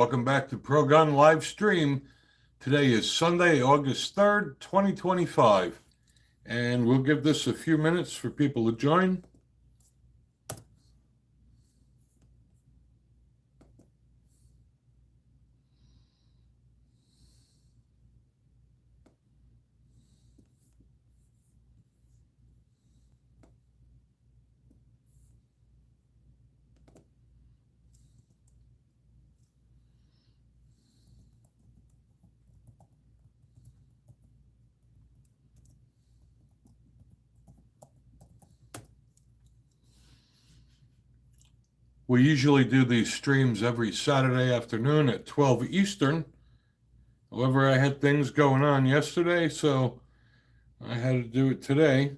Welcome back to Pro Gun Live Stream. Today is Sunday, August 3rd, 2025. And we'll give this a few minutes for people to join. We usually do these streams every Saturday afternoon at 12 Eastern. However, I had things going on yesterday, so I had to do it today.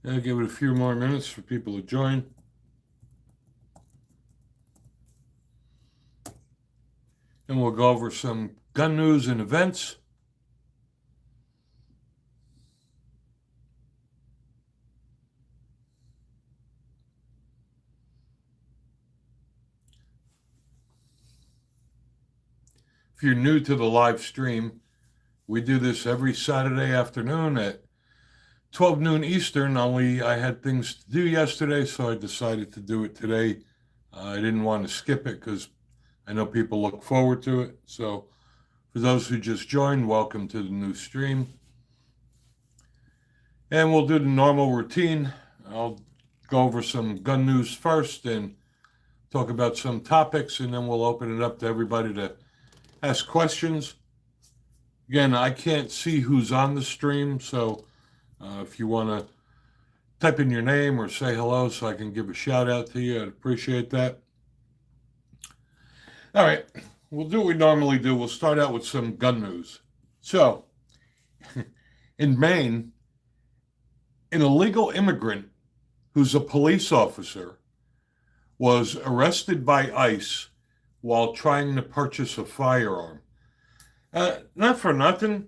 I'll give it a few more minutes for people to join. And we'll go over some gun news and events. If you're new to the live stream, we do this every Saturday afternoon at 12 noon Eastern, only I had things to do yesterday, so I decided to do it today. I didn't want to skip it because I know people look forward to it. So for those who just joined, welcome to the new stream. And we'll do the normal routine. I'll go over some gun news first and talk about some topics, and then we'll open it up to everybody to ask questions. Again, I can't see who's on the stream, so if you want to type in your name or say hello so I can give a shout out to you, I'd appreciate that. All right, we'll do what we normally do. We'll start out with some gun news. So, in Maine, an illegal immigrant who's a police officer was arrested by ICE while trying to purchase a firearm. Not for nothing,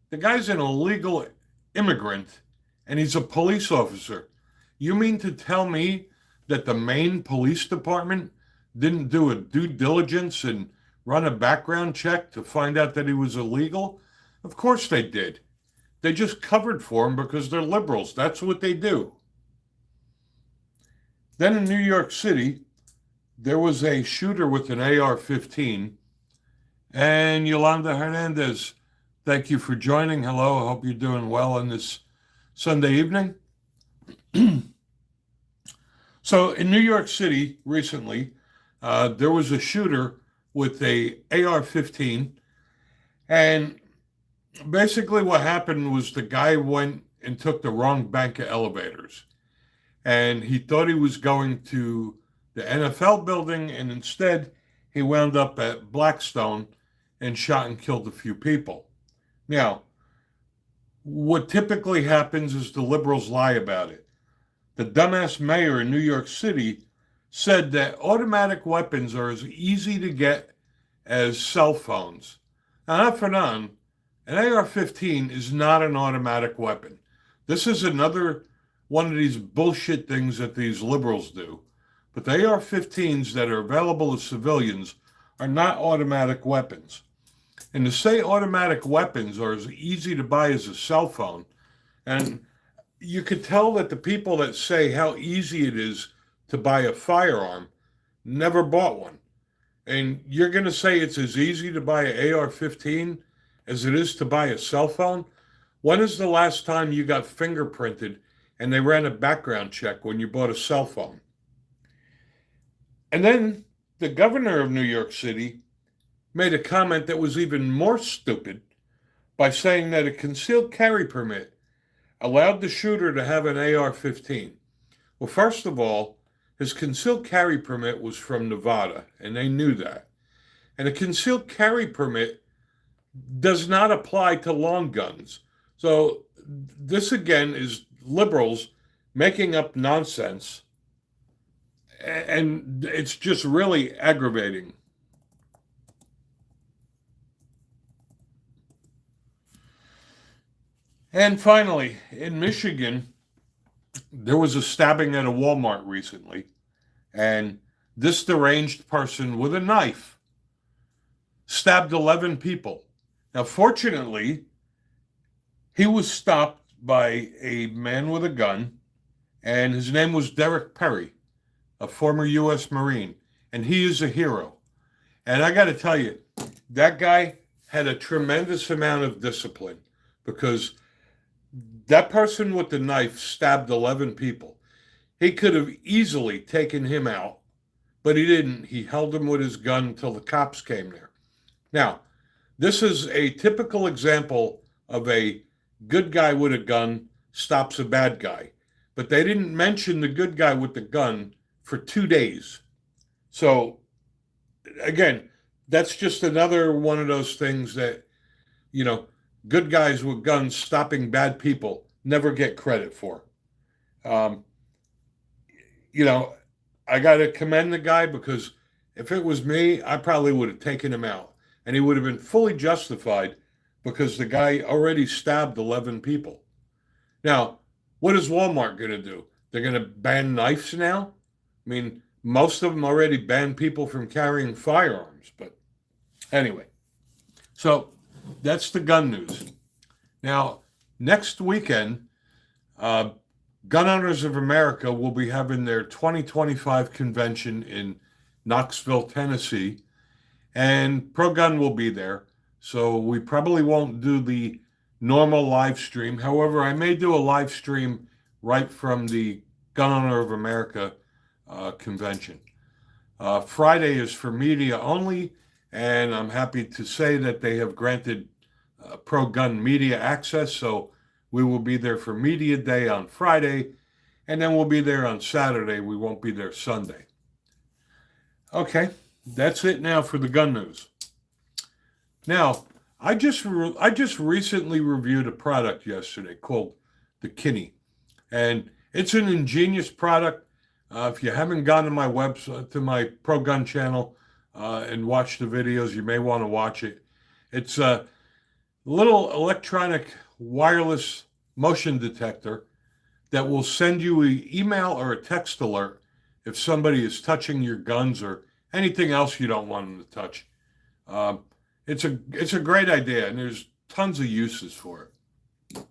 the guy's an illegal immigrant and he's a police officer. You mean to tell me that the Maine Police Department didn't do a due diligence and run a background check to find out that he was illegal? Of course they did. They just covered for him because they're liberals. That's what they do. Then in New York City, there was a shooter with an AR-15. And Yolanda Hernandez, thank you for joining. Hello, I hope you're doing well on this Sunday evening. So in New York City recently, there was a shooter with a AR-15. And basically what happened was the guy went and took the wrong bank of elevators. And he thought he was going to the NFL building, and instead he wound up at Blackstone and shot and killed a few people. Now, what typically happens is the liberals lie about it. The dumbass mayor in New York City said that automatic weapons are as easy to get as cell phones. Now, not for none, an AR-15 is not an automatic weapon. This is another one of these bullshit things that these liberals do. But the AR-15s that are available to civilians are not automatic weapons. And to say automatic weapons are as easy to buy as a cell phone, and you could tell that the people that say how easy it is to buy a firearm never bought one. And you're going to say it's as easy to buy an AR-15 as it is to buy a cell phone? When is the last time you got fingerprinted and they ran a background check when you bought a cell phone? And then the governor of New York City made a comment that was even more stupid by saying that a concealed carry permit allowed the shooter to have an AR-15. Well, first of all, his concealed carry permit was from Nevada, and they knew that. And a concealed carry permit does not apply to long guns. So this again is liberals making up nonsense, and it's just really aggravating. And finally, in Michigan, there was a stabbing at a Walmart recently, and this deranged person with a knife stabbed 11 people. Now, fortunately, he was stopped by a man with a gun, and his name was Derek Perry, a former U.S. Marine, and he is a hero. And I got to tell you, that guy had a tremendous amount of discipline, because that person with the knife stabbed 11 people. He could have easily taken him out, but he didn't. He held him with his gun until the cops came there. Now, this is a typical example of a good guy with a gun stops a bad guy, but they didn't mention the good guy with the gun for 2 days. So, again, that's just another one of those things that, you know, good guys with guns stopping bad people never get credit for. Um, you know, I got to commend the guy, because if it was me, I probably would have taken him out, and he would have been fully justified, because the guy already stabbed 11 people. Now, what is Walmart going to do? They're going to ban knives now? I mean, most of them already ban people from carrying firearms. But anyway, so that's the gun news. Now, next weekend, Gun Owners of America will be having their 2025 convention in Knoxville, Tennessee, and Pro Gun will be there. So we probably won't do the normal live stream. However, I may do a live stream right from the Gun Owner of America convention. Friday is for media only, and I'm happy to say that they have granted Pro Gun media access. So we will be there for Media Day on Friday, and then we'll be there on Saturday. We won't be there Sunday. Okay, that's it now for the gun news. Now, I just recently reviewed a product yesterday called the Kinney, and it's an ingenious product. If you haven't gone to my website, to my Pro Gun channel, and watched the videos, you may want to watch it. It's a little electronic wireless motion detector that will send you an email or a text alert if somebody is touching your guns or anything else you don't want them to touch. It's a great idea, and there's tons of uses for it.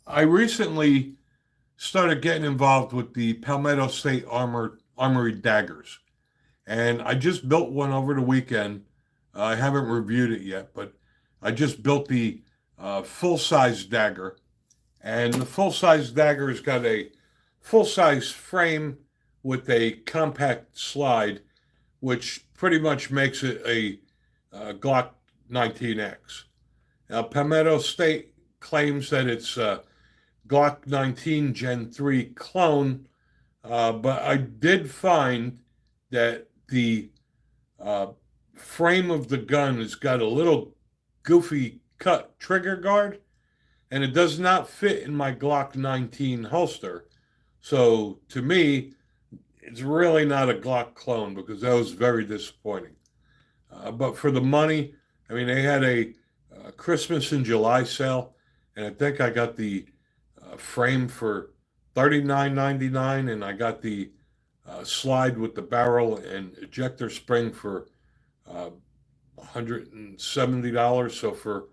I recently started getting involved with the Palmetto State Armory daggers, and I just built one over the weekend. I haven't reviewed it yet, but I just built the full-size dagger, and the full-size dagger has got a full-size frame with a compact slide, which pretty much makes it a Glock 19X. Now, Palmetto State claims that it's a Glock 19 Gen 3 clone, but I did find that the frame of the gun has got a little goofy cut trigger guard, and it does not fit in my Glock 19 holster. So to me, it's really not a Glock clone, because that was very disappointing. But for the money, I mean, they had a Christmas in July sale, and I think I got the frame for $39.99, and I got the slide with the barrel and ejector spring for $170. So for,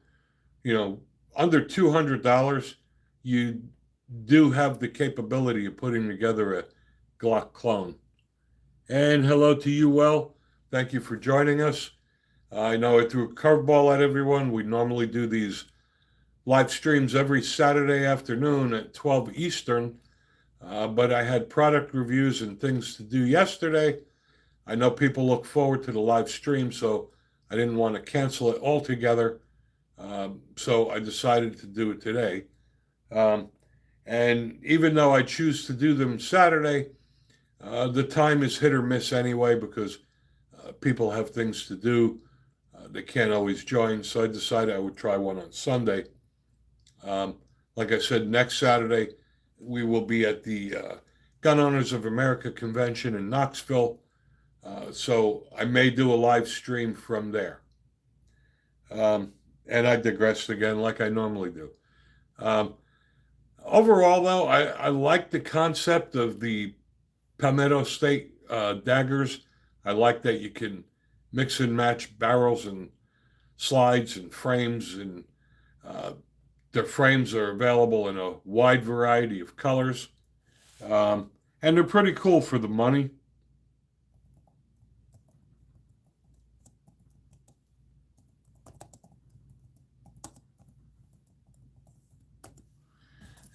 under $200, you do have the capability of putting together a Glock clone. And hello to you, Well. Thank you for joining us. I know I threw a curveball at everyone. We normally do these live streams every Saturday afternoon at 12 Eastern, but I had product reviews and things to do yesterday. I know people look forward to the live stream, so I didn't want to cancel it altogether. So I decided to do it today. And even though I choose to do them Saturday, The time is hit or miss anyway because people have things to do. They can't always join, so I decided I would try one on Sunday. Um, like I said, next Saturday we will be at the Gun Owners of America convention in Knoxville, so I may do a live stream from there. Um, and I digressed again, like I normally do. Um, Overall, though, I like the concept of the Palmetto State daggers. I like that you can mix and match barrels and slides and frames, and uh, the frames are available in a wide variety of colors, um, and they're pretty cool for the money.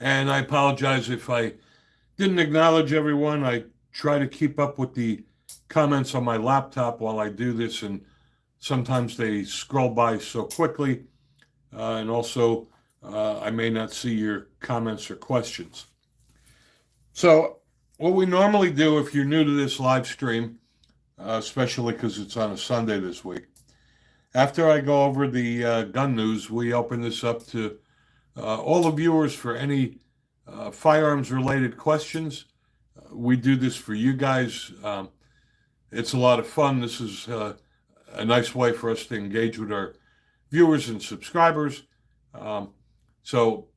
And I apologize if I didn't acknowledge everyone. I try to keep up with the comments on my laptop while I do this, and sometimes they scroll by so quickly, and also I may not see your comments or questions. So, what we normally do if you're new to this live stream, especially because it's on a Sunday this week, after I go over the gun news, we open this up to all the viewers for any firearms related questions. We do this for you guys. It's a lot of fun. This is a nice way for us to engage with our viewers and subscribers. Um, so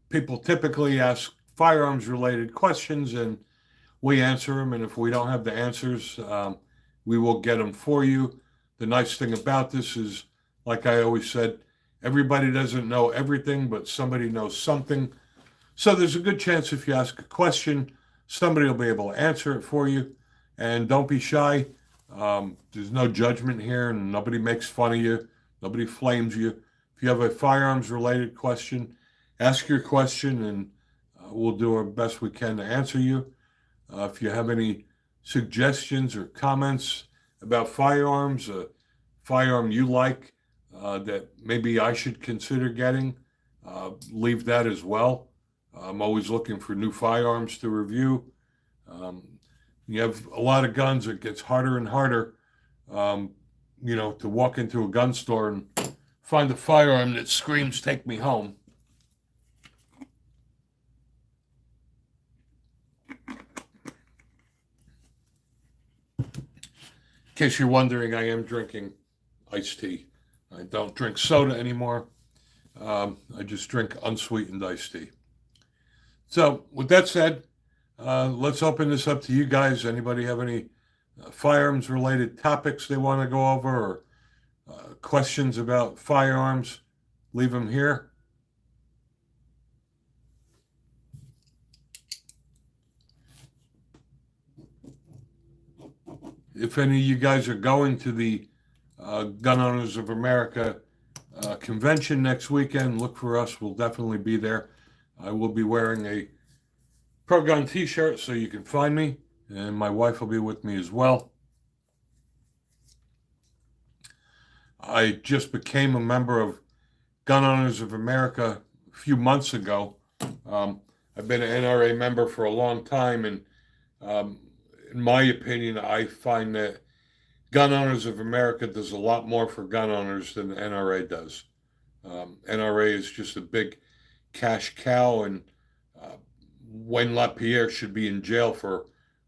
people typically ask firearms related questions and we answer them. And if we don't have the answers, we will get them for you. The nice thing about this is, like I always said, everybody doesn't know everything, but somebody knows something. So there's a good chance if you ask a question, somebody will be able to answer it for you. And don't be shy. There's no judgment here, and nobody makes fun of you. Nobody flames you. If you have a firearms related question, ask your question, and we'll do our best we can to answer you. If you have any suggestions or comments about firearms, a firearm you like that maybe I should consider getting, leave that as well. I'm always looking for new firearms to review. Um, you have a lot of guns, it gets harder and harder, um, to walk into a gun store and find a firearm that screams, "Take me home." In case you're wondering, I am drinking iced tea. I don't drink soda anymore. I just drink unsweetened iced tea. So, with that said, let's open this up to you guys. Anybody have any firearms related topics they want to go over or questions about firearms? Leave them here. If any of you guys are going to the Gun Owners of America convention next weekend, look for us. We'll definitely be there. I will be wearing a Pro Gun t-shirt so you can find me, and my wife will be with me as well. I just became a member of Gun Owners of America a few months ago. I've been an NRA member for a long time, and um, in my opinion, I find that Gun Owners of America does a lot more for gun owners than the NRA does. NRA is just a big cash cow, and uh, Wayne LaPierre should be in jail for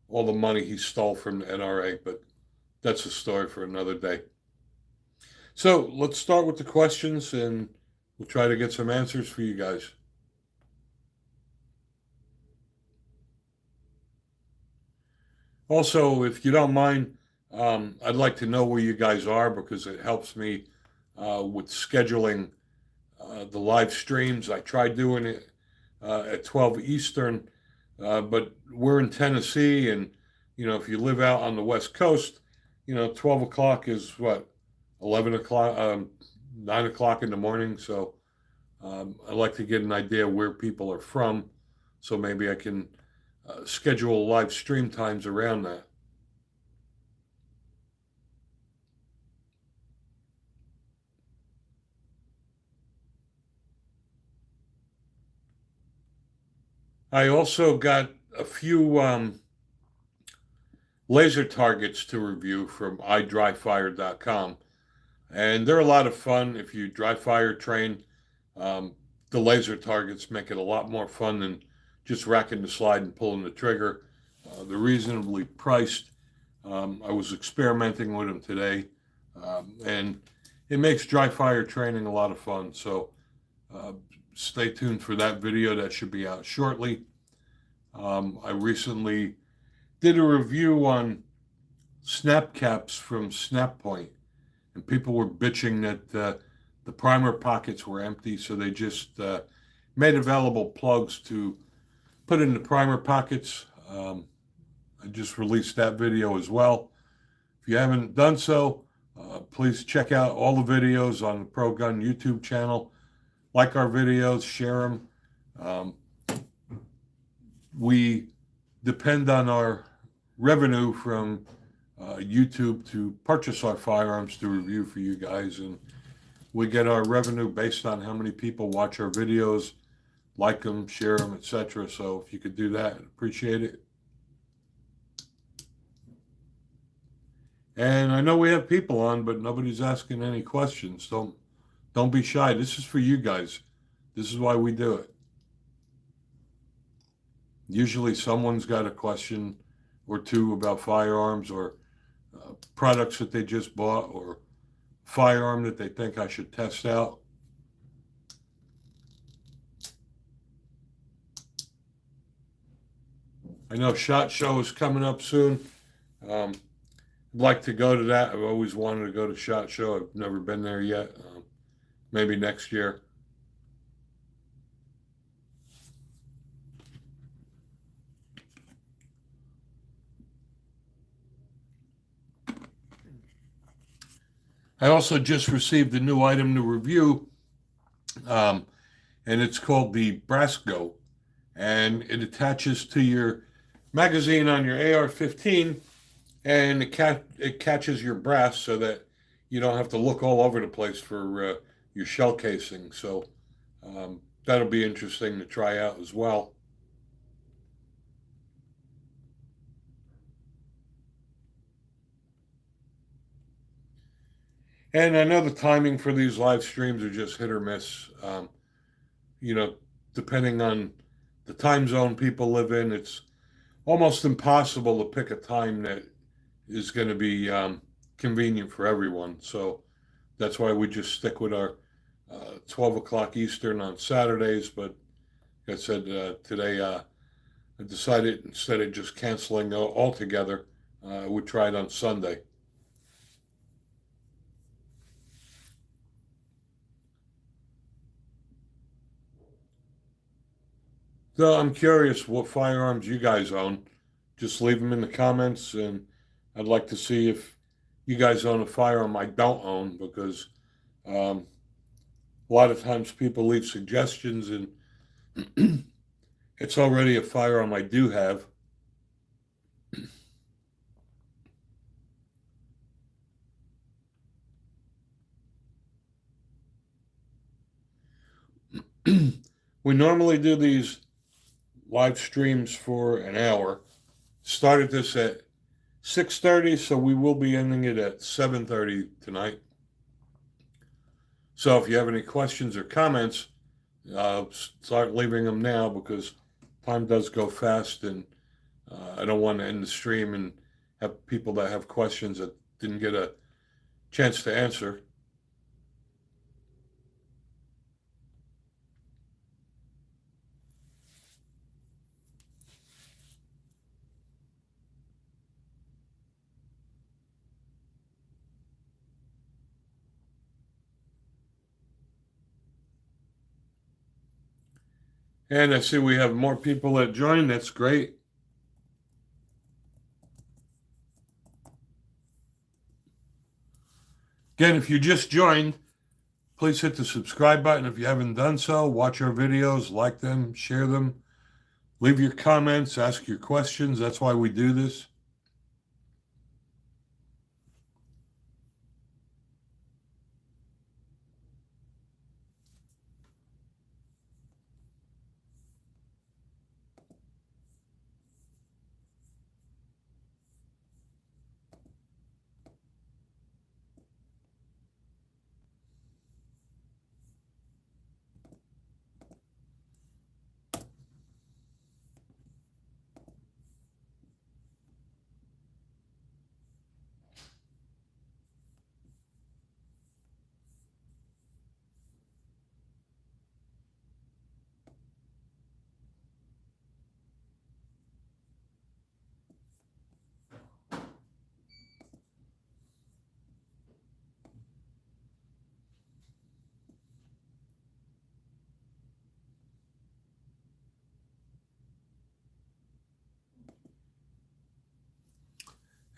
all the money he stole from the NRA, but that's a story for another day. So let's start with the questions, and we'll try to get some answers for you guys. Also, if you don't mind, I'd like to know where you guys are because it helps me with scheduling the live streams. I tried doing it at 12 Eastern, but we're in Tennessee, and if you live out on the West Coast, 12 o'clock is what, 11 o'clock, 9 o'clock in the morning. So I'd like to get an idea where people are from, so maybe I can schedule live stream times around that. I also got a few laser targets to review from idryfire.com. And they're a lot of fun. If you dry fire train, the laser targets make it a lot more fun than just racking the slide and pulling the trigger. They're reasonably priced. I was experimenting with them today, and it makes dry fire training a lot of fun. So stay tuned for that video. That should be out shortly. I recently did a review on snap caps from Snap Point, and people were bitching that the primer pockets were empty, so they just made available plugs to put in the primer pockets. I just released that video as well. If you haven't done so, please check out all the videos on the Pro Gun YouTube channel. Like our videos, share them. We depend on our revenue from YouTube to purchase our firearms to review for you guys, and we get our revenue based on how many people watch our videos, like them, share them, etc. So if you could do that, I'd appreciate it. And I know we have people on, but nobody's asking any questions. Don't be shy. This is for you guys. This is why we do it. Usually someone's got a question or two about firearms, or products that they just bought, or firearm that they think I should test out. I know SHOT Show is coming up soon. I'd like to go to that. I've always wanted to go to SHOT Show. I've never been there yet. Maybe next year. I also just received a new item to review, and it's called the Brasco, and it attaches to your magazine on your AR-15, and it catches your brass so that you don't have to look all over the place for your shell casing. So that'll be interesting to try out as well. And I know the timing for these live streams are just hit or miss. Depending on the time zone people live in, it's almost impossible to pick a time that is going to be convenient for everyone. So that's why we just stick with our 12 o'clock Eastern on Saturdays. But like I said, today I decided, instead of just canceling altogether, I would try it on Sunday. So I'm curious what firearms you guys own. Just leave them in the comments, and I'd like to see if you guys own a firearm I don't own, because a lot of times people leave suggestions, and it's already a firearm I do have. We normally do these live streams for an hour. Started this at 6:30, so we will be ending it at 7:30 tonight. So if you have any questions or comments, start leaving them now, because time does go fast, and I don't want to end the stream and have people that have questions that didn't get a chance to answer. And I see we have more people that join. That's great. Again, if you just joined, please hit the subscribe button if you haven't done so. Watch our videos, like them, share them, leave your comments, ask your questions. That's why we do this.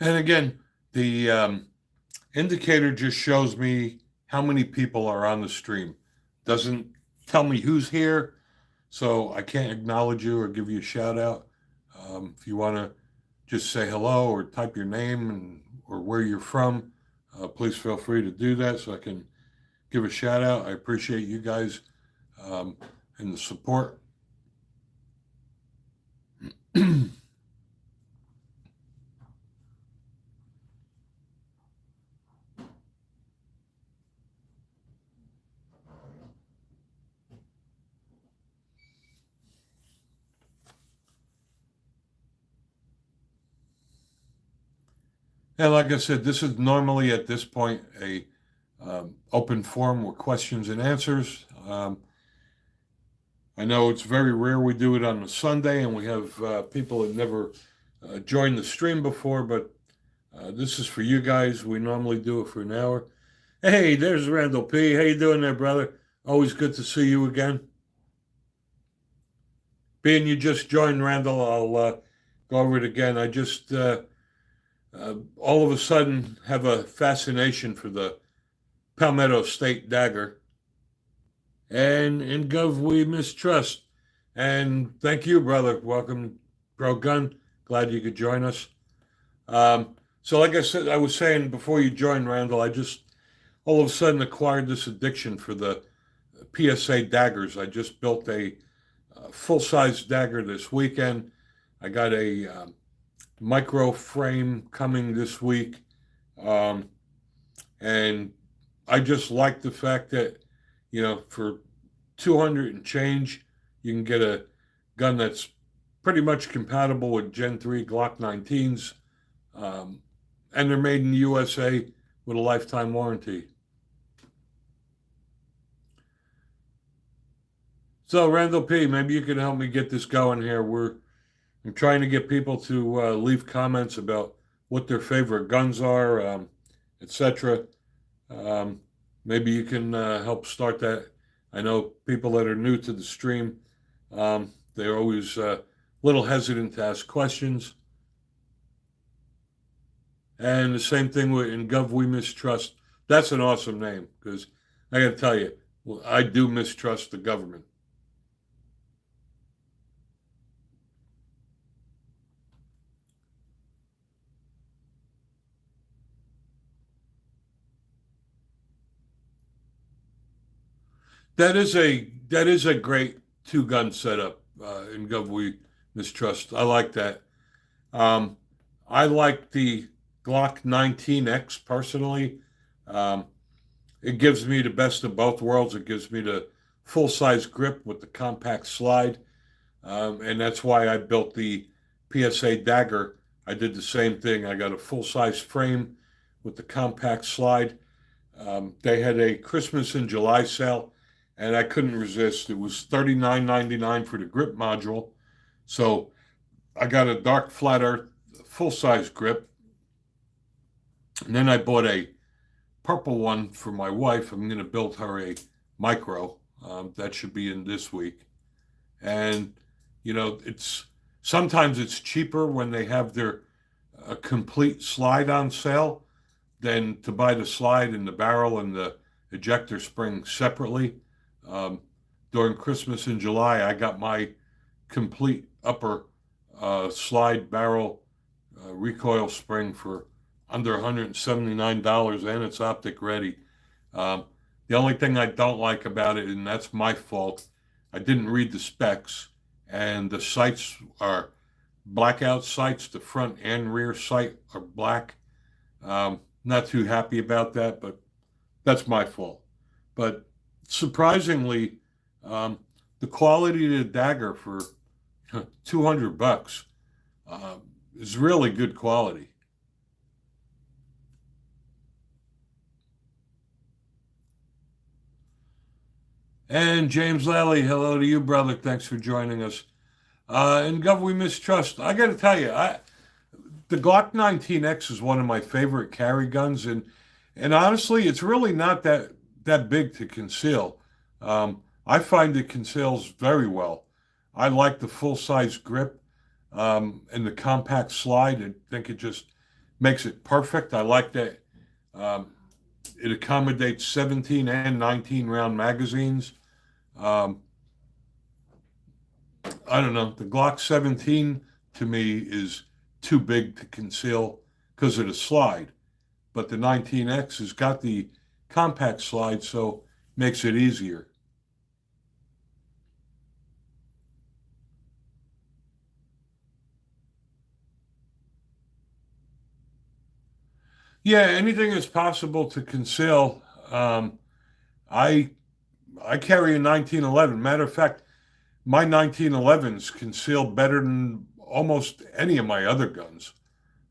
And again, the indicator just shows me how many people are on the stream. Doesn't tell me who's here, so I can't acknowledge you or give you a shout out. If you want to just say hello or type your name or where you're from, please feel free to do that so I can give a shout out. I appreciate you guys um, and the support. And like I said, this is normally at this point a open forum with questions and answers. I know it's very rare we do it on a Sunday, and we have people that never joined the stream before, but this is for you guys. We normally do it for an hour. Hey, there's Randall P. How you doing there, brother? Always good to see you again. Being you just joined, Randall, I'll go over it again. I just all of a sudden have a fascination for the Palmetto State dagger. And in Gov, we mistrust. And thank you, brother. Welcome, Pro Gun. Glad you could join us. So, like I said, I was saying before you joined, Randall, I just all of a sudden acquired this addiction for the PSA daggers. I just built a full-size dagger this weekend. I got a micro frame coming this week. And I just like the fact that, for 200 and change, you can get a gun that's pretty much compatible with Gen 3 Glock 19s. And they're made in the USA with a lifetime warranty. So, Randall P., maybe you can help me get this going here. I'm trying to get people to leave comments about what their favorite guns are, etc. Maybe you can help start that. I know people that are new to the stream, they're always a little hesitant to ask questions. And the same thing in Gov We Mistrust. That's an awesome name because I got to tell you, I do mistrust the government. That is a great two-gun setup in Gov We Mistrust. I like that. Um, I like the Glock 19X personally. Um, it gives me the best of both worlds. It gives me the full-size grip with the compact slide, and that's why I built the PSA dagger. I did the same thing. I got a full-size frame with the compact slide. They had a Christmas in July sale, and I couldn't resist. It was $39.99 for the grip module. So I got a dark flat earth full size grip. And then I bought a purple one for my wife. I'm going to build her a micro. That should be in this week. And, it's sometimes it's cheaper when they have their complete slide on sale than to buy the slide and the barrel and the ejector spring separately. During Christmas in July, I got my complete upper slide barrel recoil spring for under $179, and it's optic ready. The only thing I don't like about it, and that's my fault, I didn't read the specs, and the sights are blackout sights. The front and rear sight are black. Not too happy about that, but that's my fault. But surprisingly, the quality of the dagger for $200 is really good quality. And James Lally, hello to you, brother. Thanks for joining us. And Gov, we mistrust. I got to tell you, the Glock 19X is one of my favorite carry guns, and honestly, it's really not that big to conceal. I find it conceals very well. I like the full size grip and the compact slide. I think it just makes it perfect. I like that um, it accommodates 17 and 19 round magazines. Um, I don't know. The Glock 17 to me is too big to conceal because of the slide, but the 19X has got the compact slide, so makes it easier. Yeah, anything is possible to conceal. I I carry a 1911. Matter of fact, my 1911s conceal better than almost any of my other guns.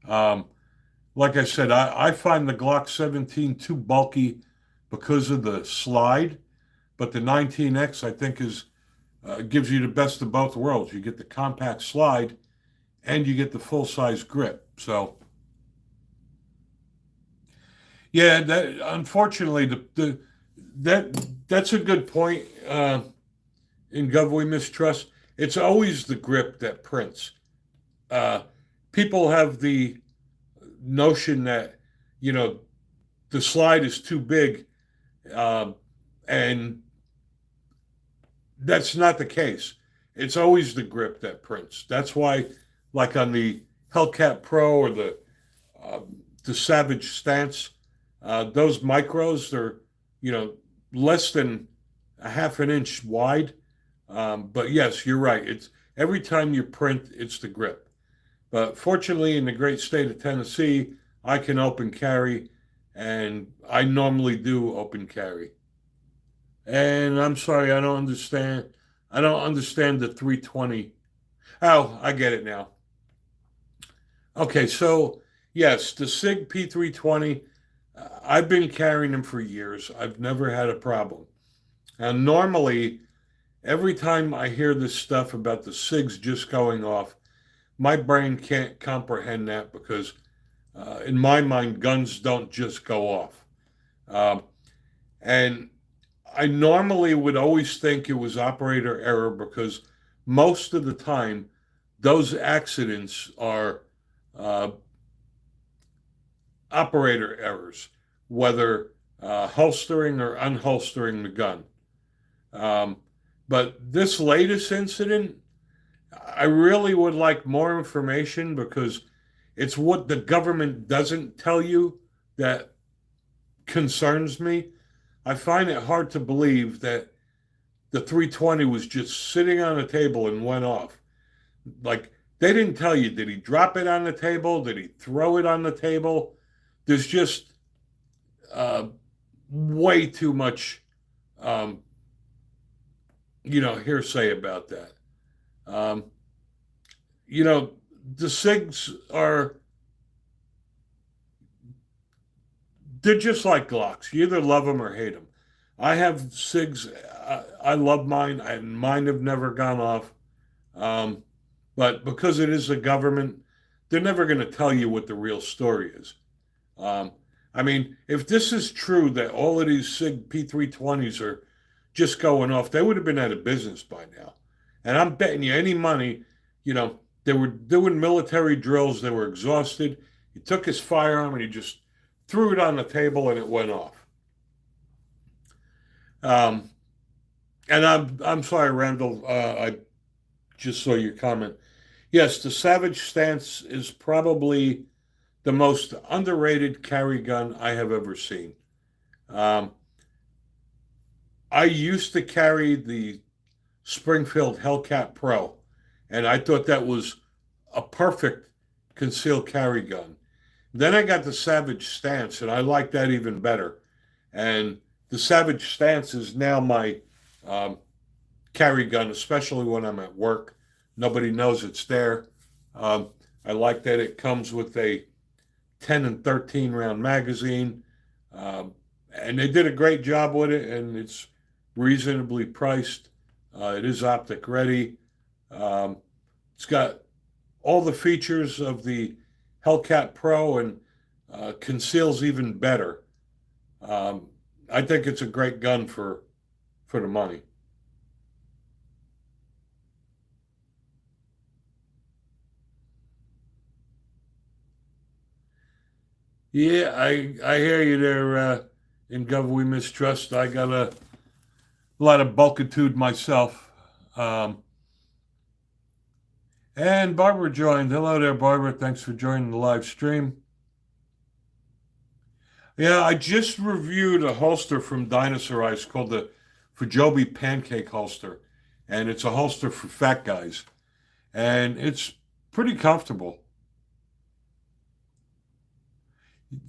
Um, like I said, I find the Glock 17 too bulky because of the slide, but the 19X I think is gives you the best of both worlds. You get the compact slide and you get the full size grip. So yeah, that unfortunately that's a good point. In Gov we mistrust. It's always the grip that prints. Uh, People have the notion that you know the slide is too big, um, and that's not the case. It's always the grip that prints. That's why, like on the Hellcat Pro or the Savage Stance, those micros they're you know less than a half an inch wide. But yes, you're right. It's every time you print, it's the grip. But fortunately, in the great state of Tennessee, I can open carry, and I normally do open carry. And I'm sorry, I don't understand. I don't understand the 320. Oh, I get it now. Okay, so yes, the SIG P320, I've been carrying them for years. I've never had a problem. And normally, every time I hear this stuff about the SIGs just going off, my brain can't comprehend that because, in my mind, guns don't just go off. Um, and I normally would always think it was operator error because most of the time, those accidents are uh, operator errors, whether holstering or unholstering the gun. Um, but this latest incident, I really would like more information because it's what the government doesn't tell you that concerns me. I find it hard to believe that the 320 was just sitting on a table and went off. Like they didn't tell you, did he drop it on the table? Did he throw it on the table? There's just uh, way too much, um, hearsay about that. Um, you know, the SIGs are, they're just like Glocks. You either love them or hate them. I have SIGs. I love mine, and mine have never gone off. Um, but because it is the government, they're never going to tell you what the real story is. Um, I mean, if this is true that all of these SIG P320s are just going off, they would have been out of business by now. And I'm betting you any money, they were doing military drills, they were exhausted. He took his firearm and he just threw it on the table and it went off. Um, and I'm sorry, Randall. I just saw your comment. Yes, the Savage Stance is probably the most underrated carry gun I have ever seen. Um, I used to carry the Springfield Hellcat Pro, and I thought that was a perfect concealed carry gun. Then I got the Savage Stance, and I like that even better. And the Savage Stance is now my um, carry gun, especially when I'm at work. Nobody knows it's there. Um, I like that it comes with a 10 and 13 round magazine. Um, and they did a great job with it, and it's reasonably priced. It is optic ready. Um, it's got all the features of the Hellcat Pro and conceals even better. Um, I think it's a great gun for the money. Yeah, I hear you there. In Gov we mistrust. I got a lot of bulkitude myself. Um, and Barbara joined. Hello there, Barbara. Thanks for joining the live stream. Yeah, I just reviewed a holster from Dinosaur Ice called the Fujobi Pancake Holster, and it's a holster for fat guys, and it's pretty comfortable.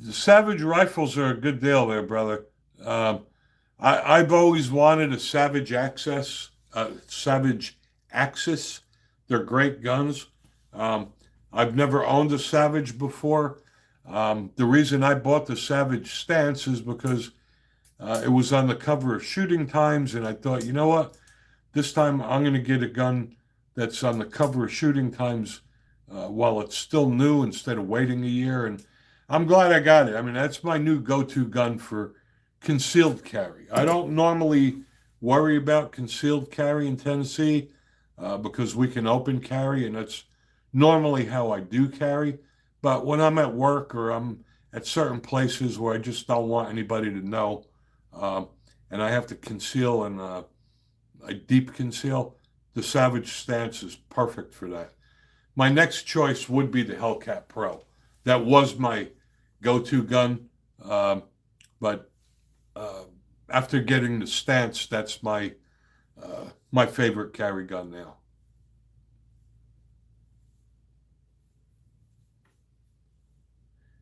The Savage rifles are a good deal there, brother. Um, I've always wanted a Savage Axis. They're great guns. Um, I've never owned a Savage before. The reason I bought the Savage Stance is because it was on the cover of Shooting Times, and I thought, you know what? This time I'm going to get a gun that's on the cover of Shooting Times while it's still new instead of waiting a year. And I'm glad I got it. I mean, that's my new go-to gun for concealed carry. I don't normally worry about concealed carry in Tennessee because we can open carry, and that's normally how I do carry. But when I'm at work or I'm at certain places where I just don't want anybody to know, um, and I have to conceal and I deep conceal, the Savage Stance is perfect for that. My next choice would be the Hellcat Pro. That was my go-to gun, um, but uh, after getting the Stance, that's my favorite carry gun now.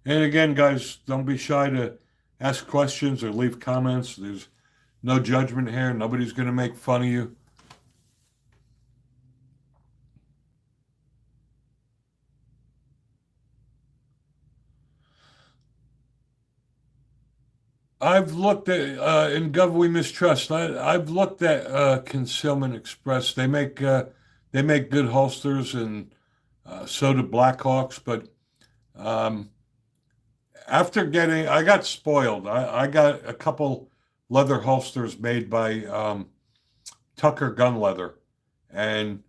And again, guys, don't be shy to ask questions or leave comments. There's no judgment here. Nobody's going to make fun of you. I've looked at in Gov We Mistrust. I've looked at Concealment Express. They make good holsters, and so do Blackhawks. But um, after getting, I got spoiled. I got a couple leather holsters made by Tucker Gun Leather, and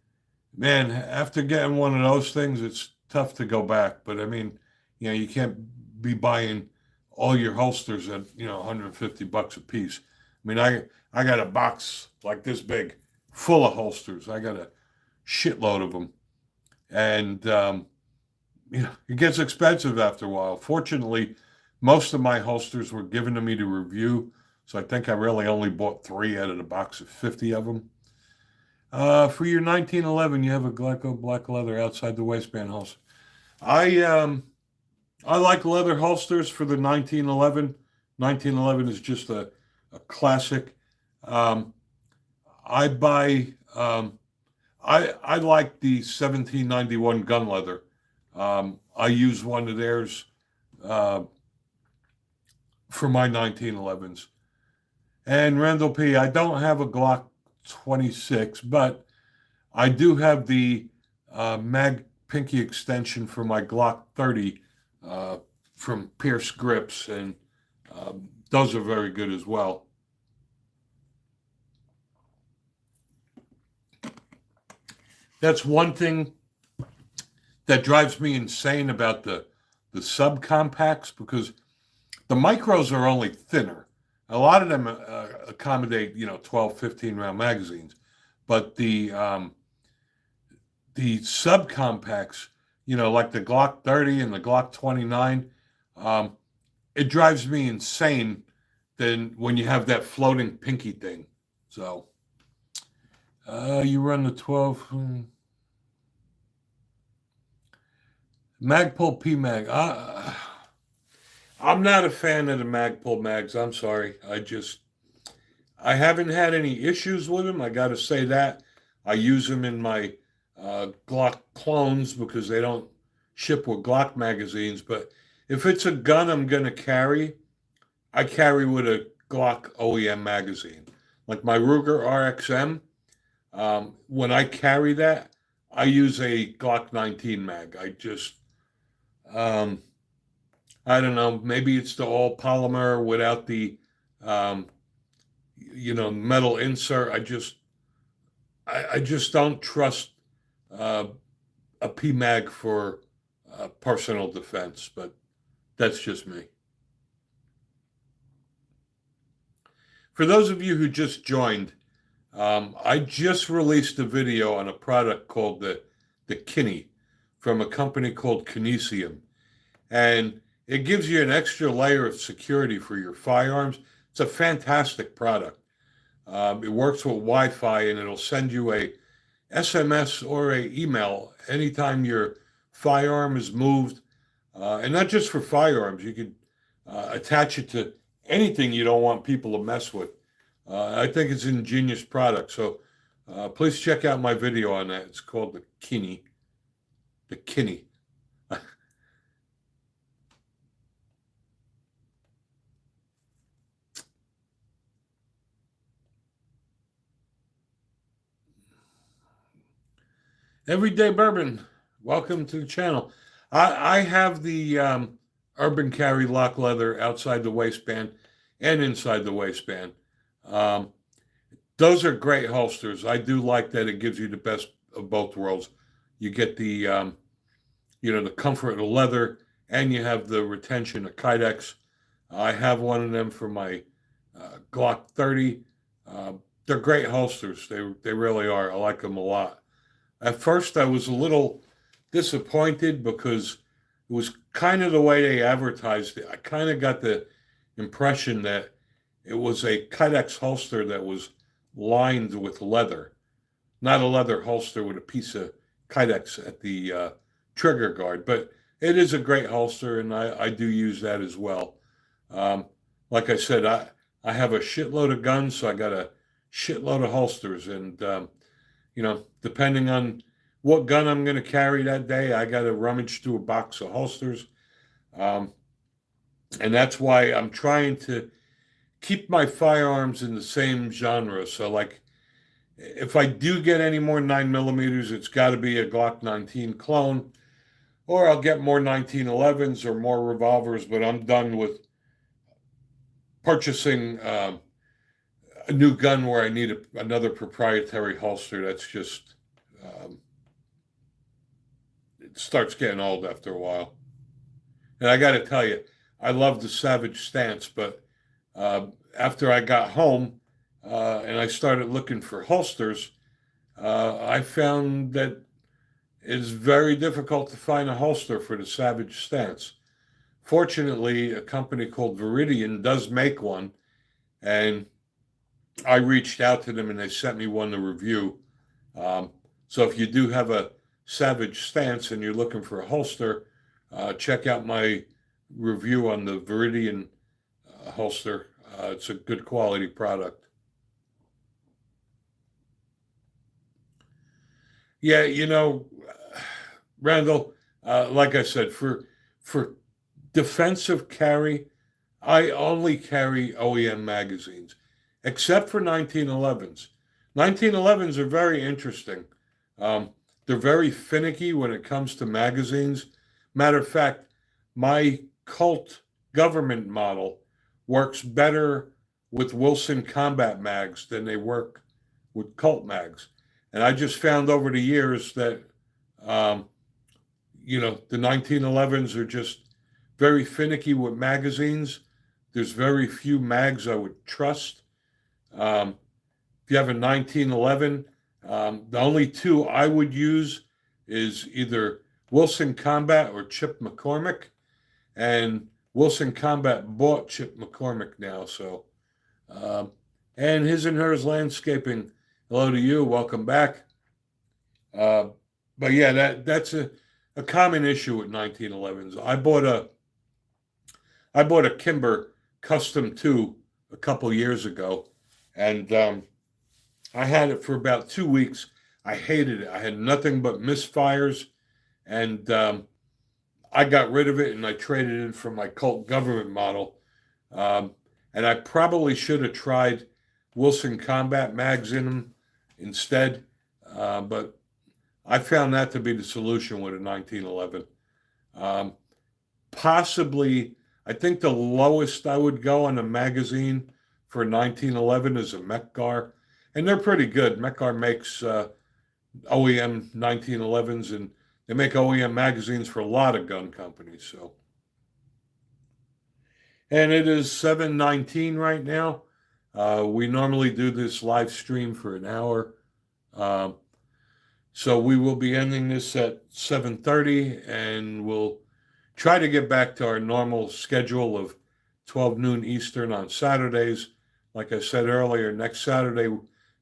man, after getting one of those things, it's tough to go back. But I mean, you can't be buying all your holsters at 150 bucks a piece. I mean, I got a box like this big full of holsters. I got a shitload of them, and it gets expensive after a while. Fortunately, most of my holsters were given to me to review, so I think I really only bought three out of the box of 50 of them. For your 1911, you have a Glecko black leather outside the waistband holster. I um I like leather holsters for the 1911. 1911 is just a classic. Um, I buy I like the 1791 gun leather. I use one of theirs uh, for my 1911s. And Randall P, I don't have a Glock 26, but I do have the mag pinky extension for my Glock 30 uh, from Pierce Grips, and those are very good as well. That's one thing that drives me insane about the subcompacts because the micros are only thinner. A lot of them accommodate 12, 15 round magazines, but the subcompacts, like the Glock 30 and the Glock 29, um, it drives me insane then when you have that floating pinky thing. So you run the 12 Magpul PMag. I'm not a fan of the Magpul mags. I'm sorry. I haven't had any issues with them. I got to say that. I use them in my Glock clones because they don't ship with Glock magazines. But if it's a gun I'm going to carry, I carry with a Glock OEM magazine. Like my Ruger RXM, when I carry that, I use a Glock 19 mag. Um, I don't know, maybe it's the all polymer without the, um, metal insert. I just don't trust uh, a PMag for personal defense. But That's just me. For those of you who just joined, I just released a video on a product called the Kinney from a company called Kinesium. And it gives you an extra layer of security for your firearms. It's a fantastic product. It works with Wi-Fi, and it'll send you a SMS or a email anytime your firearm is moved. And not just for firearms, you could attach it to anything you don't want people to mess with. I think it's an ingenious product. So please check out my video on that. It's called the Kinney. The Kinney. Everyday Bourbon, welcome to the channel. I have the Urban Carry lock leather outside the waistband and inside the waistband. Those are great holsters. I do like that it gives you the best of both worlds. You get the the comfort of the leather, and you have the retention of Kydex. I have one of them for my Glock 30. They're great holsters. They really are. I like them a lot. At first, I was a little disappointed because it was kind of the way they advertised it. I kind of got the impression that it was a Kydex holster that was lined with leather, not a leather holster with a piece of Kydex at the trigger guard. But it is a great holster, and I do use that as well. Like I said, I have a shitload of guns, so I got a shitload of holsters. And, depending on what gun I'm going to carry that day, I got to rummage through a box of holsters. And that's why I'm trying to keep my firearms in the same genre. So, like, if I do get any more 9mm, it's got to be a Glock 19 clone, or I'll get more 1911s or more revolvers, but I'm done with purchasing a new gun where I need another proprietary holster. That's just, it starts getting old after a while. And I got to tell you, I love the Savage stance, but after I got home and I started looking for holsters, I found that it's very difficult to find a holster for the Savage stance. Fortunately, a company called Viridian does make one, and I reached out to them and they sent me one to review. So if you do have a Savage stance and you're looking for a holster, check out my review on the Viridian holster. It's a good quality product. Yeah, Randall, like I said, for defensive carry, I only carry OEM magazines, except for 1911s. 1911s are very interesting. They're very finicky when it comes to magazines. Matter of fact, my Colt government model works better with Wilson combat mags than they work with Colt mags. And I just found over the years that, the 1911s are just very finicky with magazines. There's very few mags I would trust. If you have a 1911, the only two I would use is either Wilson Combat or Chip McCormick. And Wilson Combat bought Chip McCormick now. So, and his and hers landscaping. Hello to you. Welcome back. But yeah, that's a common issue with 1911s. I bought a Kimber Custom 2 a couple years ago, and I had it for about 2 weeks. I hated it. I had nothing but misfires, and I got rid of it and I traded it for my Colt government model. And I probably should have tried Wilson Combat mags in them instead, but I found that to be the solution with a 1911. Possibly, I think the lowest I would go on a magazine for a 1911 is a Mekgar, and they're pretty good. Mekgar makes OEM 1911s, and they make OEM magazines for a lot of gun companies. So, And it is 7:19 right now. We normally do this live stream for an hour. Um, so we will be ending this at 7:30, and we'll try to get back to our normal schedule of 12 noon Eastern on Saturdays. Like I said earlier, next Saturday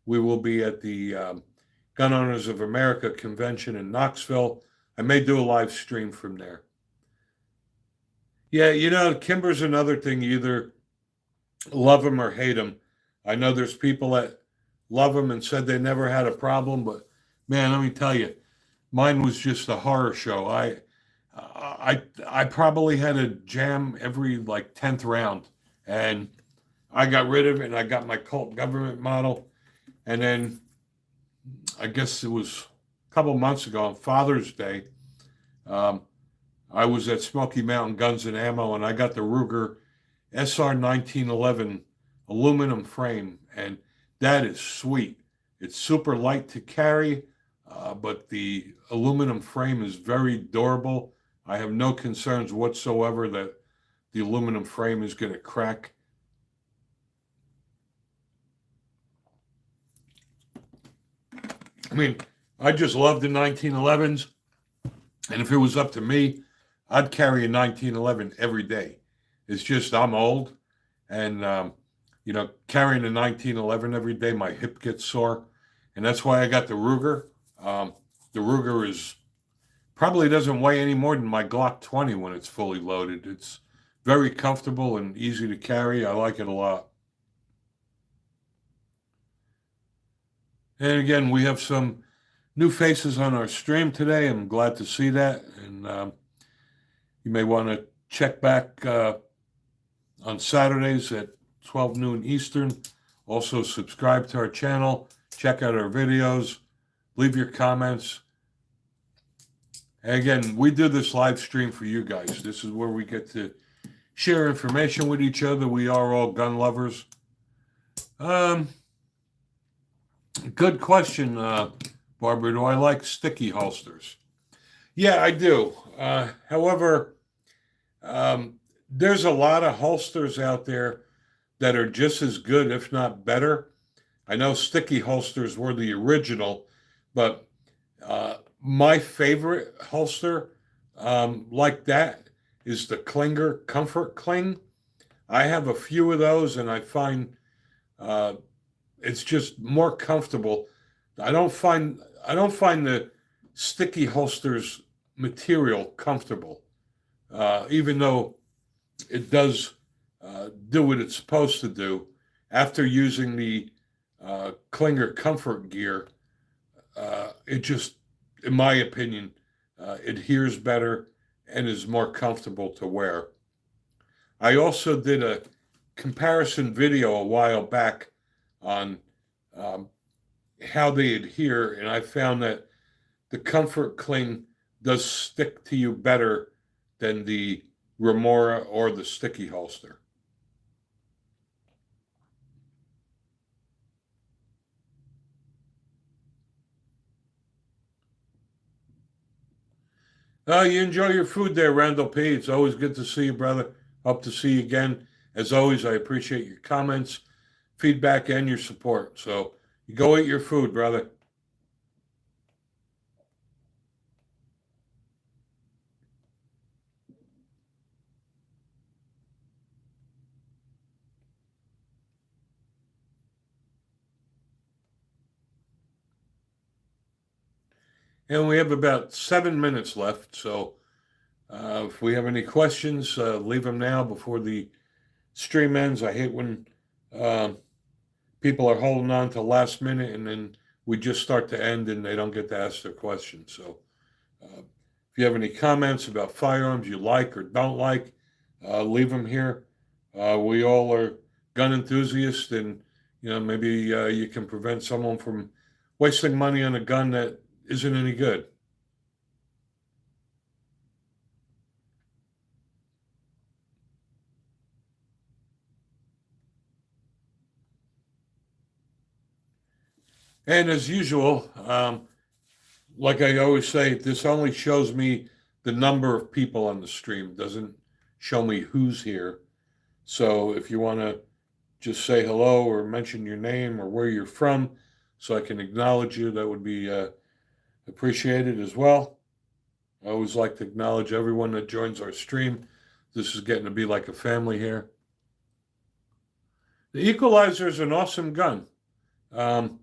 we will be at the Gun Owners of America convention in Knoxville. I may do a live stream from there. Yeah, Kimber's another thing. You either love them or hate them. I know there's people that love them and said they never had a problem, but man, let me tell you, mine was just a horror show. I probably had a jam every like 10th round, and I got rid of it, and I got my Colt government model, and then I guess it was a couple months ago on Father's Day. Um, I was at Smoky Mountain Guns and Ammo, and I got the Ruger SR 1911 aluminum frame, and that is sweet. It's super light to carry, but the aluminum frame is very durable. I have no concerns whatsoever that the aluminum frame is going to crack. I mean, I just love the 1911s, and if it was up to me, I'd carry a 1911 every day. It's just I'm old, and carrying a 1911 every day, my hip gets sore, and that's why I got the Ruger. The Ruger is probably doesn't weigh any more than my Glock 20 when it's fully loaded. It's very comfortable and easy to carry. I like it a lot. And again, we have some new faces on our stream today. I'm glad to see that, and you may want to check back on Saturdays at 12 noon Eastern. Also, subscribe to our channel, check out our videos, leave your comments. And again, we do this live stream for you guys. This is where we get to share information with each other. We are all gun lovers. Good question, Barbara. Do I like sticky holsters? Yeah, I do. However, there's a lot of holsters out there that are just as good, if not better. I know sticky holsters were the original, but my favorite holster like that is the Klinger Comfort Cling. I have a few of those, and I find it's just more comfortable. I don't find the sticky holsters material comfortable, even though it does do what it's supposed to do. After using the Klinger Comfort Gear, it just, in my opinion, adheres better and is more comfortable to wear. I also did a comparison video a while back on how they adhere, and I found that the Comfort Cling does stick to you better than the Remora or the sticky holster. You enjoy your food there, Randall P. It's always good to see you, brother. Hope to see you again. As always, I appreciate your comments, feedback, and your support. So you go eat your food, brother. And we have about 7 minutes left. So if we have any questions, leave them now before the stream ends. I hate when people are holding on to last minute and then we just start to end and they don't get to ask their questions. So if you have any comments about firearms you like or don't like, leave them here. We all are gun enthusiasts, and maybe you can prevent someone from wasting money on a gun that isn't any good. And as usual, like I always say, this only shows me the number of people on the stream, doesn't show me who's here. So if you want to just say hello or mention your name or where you're from so I can acknowledge you, that would be appreciated as well. I always like to acknowledge everyone that joins our stream. This is getting to be like a family here. The Equalizer is an awesome gun. Um,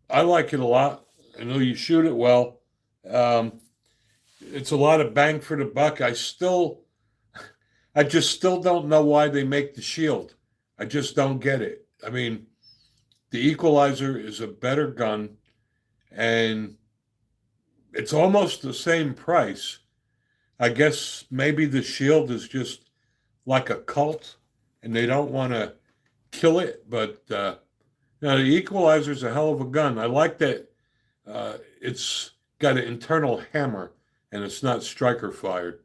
I like it a lot. I know you shoot it well. Um, it's a lot of bang for the buck. I just still don't know why they make the shield. I just don't get it. I mean, the Equalizer is a better gun, and it's almost the same price. I guess maybe the shield is just like a cult, and they don't want to kill it. But the Equalizer is a hell of a gun. I like that it's got an internal hammer, and it's not striker fired.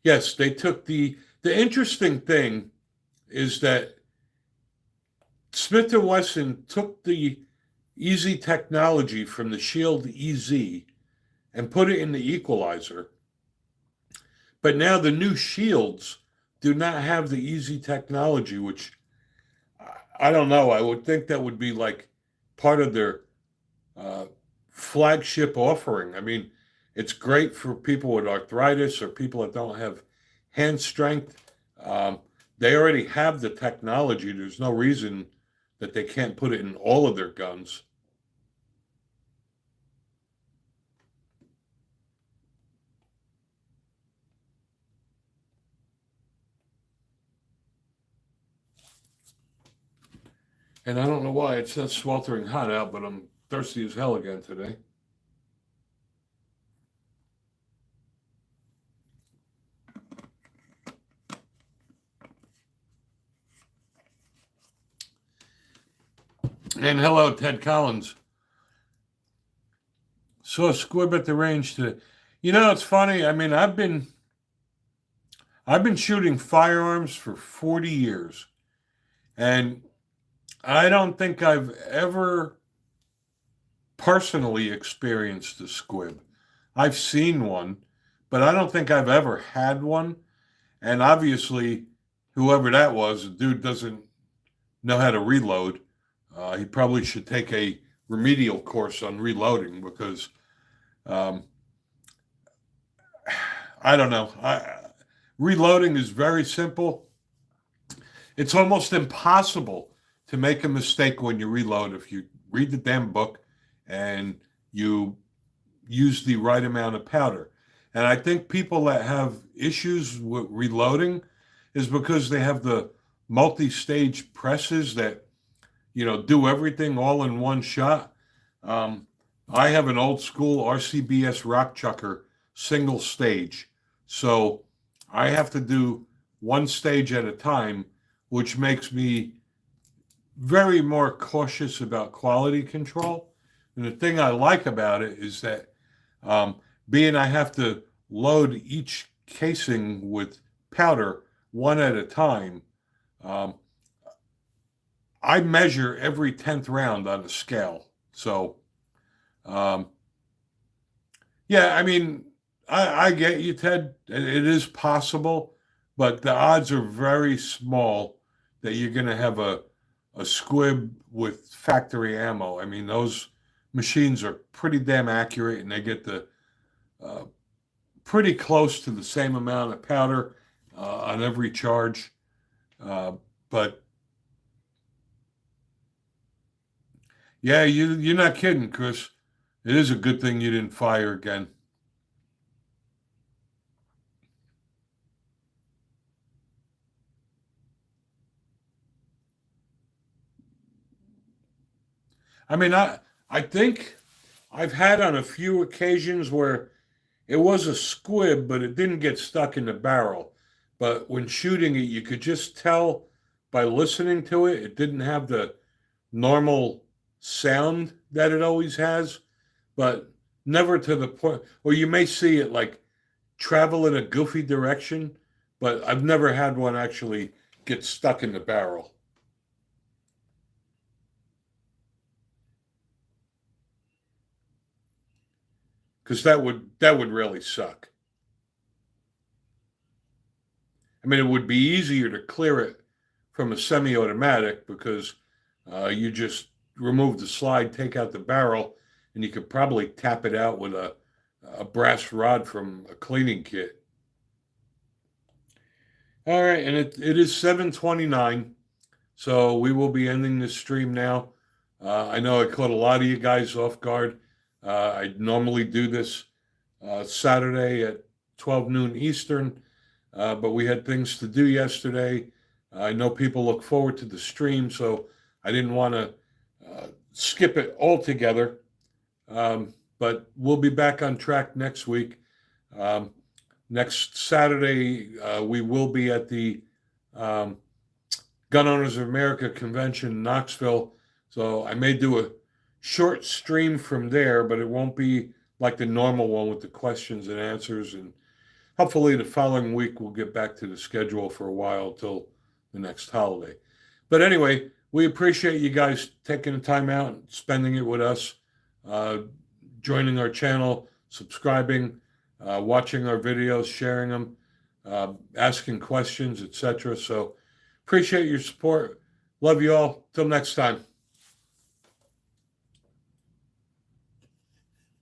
Yes, they took the interesting thing is that Smith and Wesson took the Easy technology from the Shield EZ and put it in the Equalizer. But now the new Shields do not have the Easy technology, which I don't know. I would think that would be like part of their uh, flagship offering. I mean, it's great for people with arthritis or people that don't have hand strength. Um, they already have the technology. There's no reason that they can't put it in all of their guns. And I don't know why it's not sweltering hot out, but I'm thirsty as hell again today. And hello, Ted Collins. Saw a squib at the range today. You know, it's funny. I mean, I've been shooting firearms for 40 years, and I don't think I've ever personally experienced a squib. I've seen one, but I don't think I've ever had one. And obviously, whoever that was, the dude doesn't know how to reload. He probably should take a remedial course on reloading because um, I don't know. Reloading is very simple. It's almost impossible to make a mistake when you reload if you read the damn book and you use the right amount of powder. And I think people that have issues with reloading is because they have the multi-stage presses that do everything all in one shot. Um, I have an old school RCBS rock chucker single stage, so I have to do one stage at a time, which makes me very more cautious about quality control. And the thing I like about it is that um, being I have to load each casing with powder one at a time, um, I measure every 10th round on a scale. So, um, yeah, I mean, I get you, Ted. It is possible, but the odds are very small that you're going to have a squib with factory ammo. I mean, those machines are pretty damn accurate and they get the uh, pretty close to the same amount of powder on every charge. But yeah, you're not kidding, Chris. It is a good thing you didn't fire again. I mean, I think I've had on a few occasions where it was a squib, but it didn't get stuck in the barrel. But when shooting it, you could just tell by listening to it, it didn't have the normal sound that it always has, but never to the point, or you may see it like travel in a goofy direction, but I've never had one actually get stuck in the barrel because that would really suck. I mean, it would be easier to clear it from a semi-automatic because you just remove the slide, take out the barrel, and you could probably tap it out with a brass rod from a cleaning kit. All right, and it is 7:29, so we will be ending this stream now. I know I caught a lot of you guys off guard. I normally do this Saturday at 12 noon Eastern, but we had things to do yesterday. I know people look forward to the stream, so I didn't want to skip it altogether. But we'll be back on track next week. Next Saturday, we will be at the Gun Owners of America convention in Knoxville. So I may do a short stream from there, but it won't be like the normal one with the questions and answers. And hopefully the following week we'll get back to the schedule for a while till the next holiday. But anyway, we appreciate you guys taking the time out and spending it with us, joining our channel, subscribing, watching our videos, sharing them, asking questions, etc. So appreciate your support. Love you all. Till next time.